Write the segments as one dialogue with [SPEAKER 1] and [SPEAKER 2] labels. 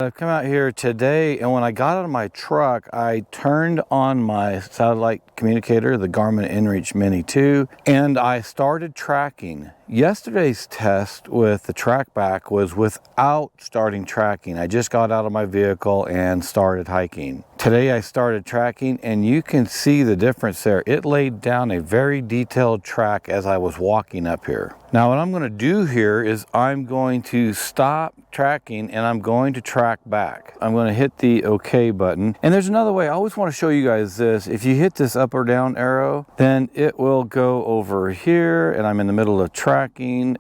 [SPEAKER 1] I've come out here today, and when I got out of my truck, I turned on my satellite communicator, the Garmin inReach Mini 2, and I started tracking. Yesterday's test with the TracBack was without starting tracking. I just got out of my vehicle and started hiking. Today I started tracking, and you can see the difference there. It laid down a very detailed track as I was walking up here. Now what I'm going to do here is I'm going to stop tracking and I'm going to track back. I'm going to hit the OK button. And there's another way. I always want to show you guys this. If you hit this up or down arrow, then it will go over here, and I'm in the middle of tracking.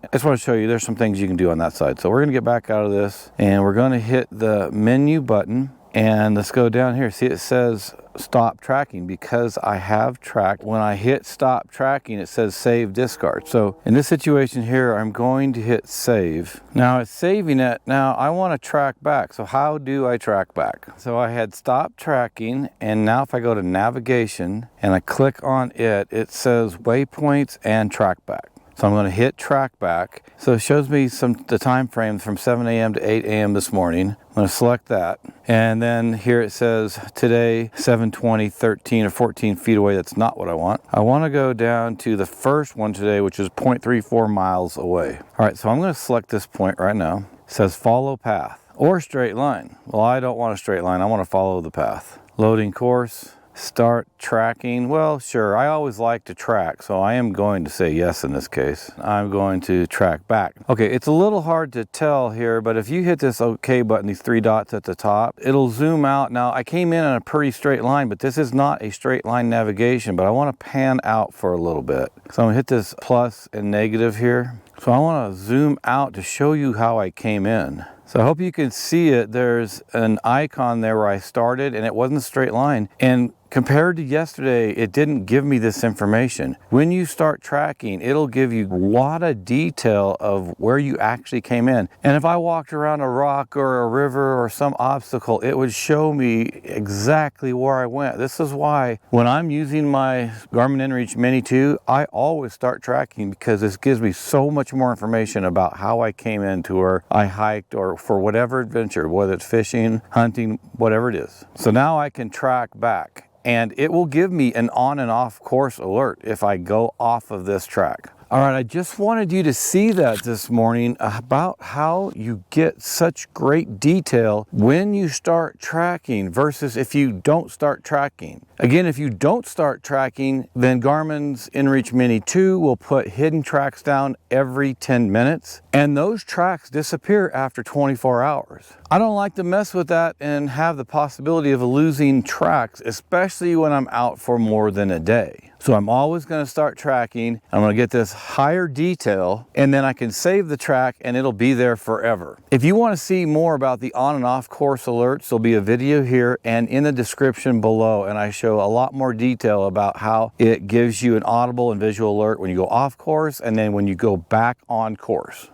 [SPEAKER 1] I just want to show you there's some things you can do on that side. So we're going to get back out of this and we're going to hit the menu button. And let's go down here. See, it says stop tracking because I have tracked. When I hit stop tracking, it says save discard. So in this situation here, I'm going to hit save. Now it's saving it. Now I want to track back. So how do I track back? So I had stopped tracking, and now if I go to navigation and I click on it, it says waypoints and track back. So I'm going to hit track back. So it shows me the time frame from 7 a.m. to 8 a.m. this morning. I'm going to select that. And then here it says today, 7:20, 13 or 14 feet away. That's not what I want. I want to go down to the first one today, which is 0.34 miles away. All right, so I'm going to select this point right now. It says follow path or straight line. Well, I don't want a straight line. I want to follow the path. Loading course. Start tracking. Well, sure, I always like to track, so I am going to say yes in this case. I'm going to track back. Okay, it's a little hard to tell here, but if you hit this OK button, these three dots at the top, it'll zoom out. Now, I came in on a pretty straight line, but this is not a straight line navigation, but I want to pan out for a little bit. So I'm going to hit this plus and negative here. So I want to zoom out to show you how I came in. So I hope you can see it. There's an icon there where I started, and it wasn't a straight line. And compared to yesterday, it didn't give me this information. When you start tracking, it'll give you a lot of detail of where you actually came in. And if I walked around a rock or a river or some obstacle, it would show me exactly where I went. This is why when I'm using my Garmin inReach Mini 2, I always start tracking, because this gives me so much more information about how I came into where I hiked, or for whatever adventure, whether it's fishing, hunting, whatever it is. So now I can track back, and it will give me an on and off course alert if I go off of this track. All right, I just wanted you to see that this morning about how you get such great detail when you start tracking versus if you don't start tracking. Again, if you don't start tracking, then Garmin's inReach Mini 2 will put hidden tracks down every 10 minutes, and those tracks disappear after 24 hours. I don't like to mess with that and have the possibility of losing tracks, especially when I'm out for more than a day. So I'm always going to start tracking. I'm going to get this higher detail, and then I can save the track and it'll be there forever. If you want to see more about the on and off course alerts, there'll be a video here and in the description below, and I show a lot more detail about how it gives you an audible and visual alert when you go off course and then when you go back on course.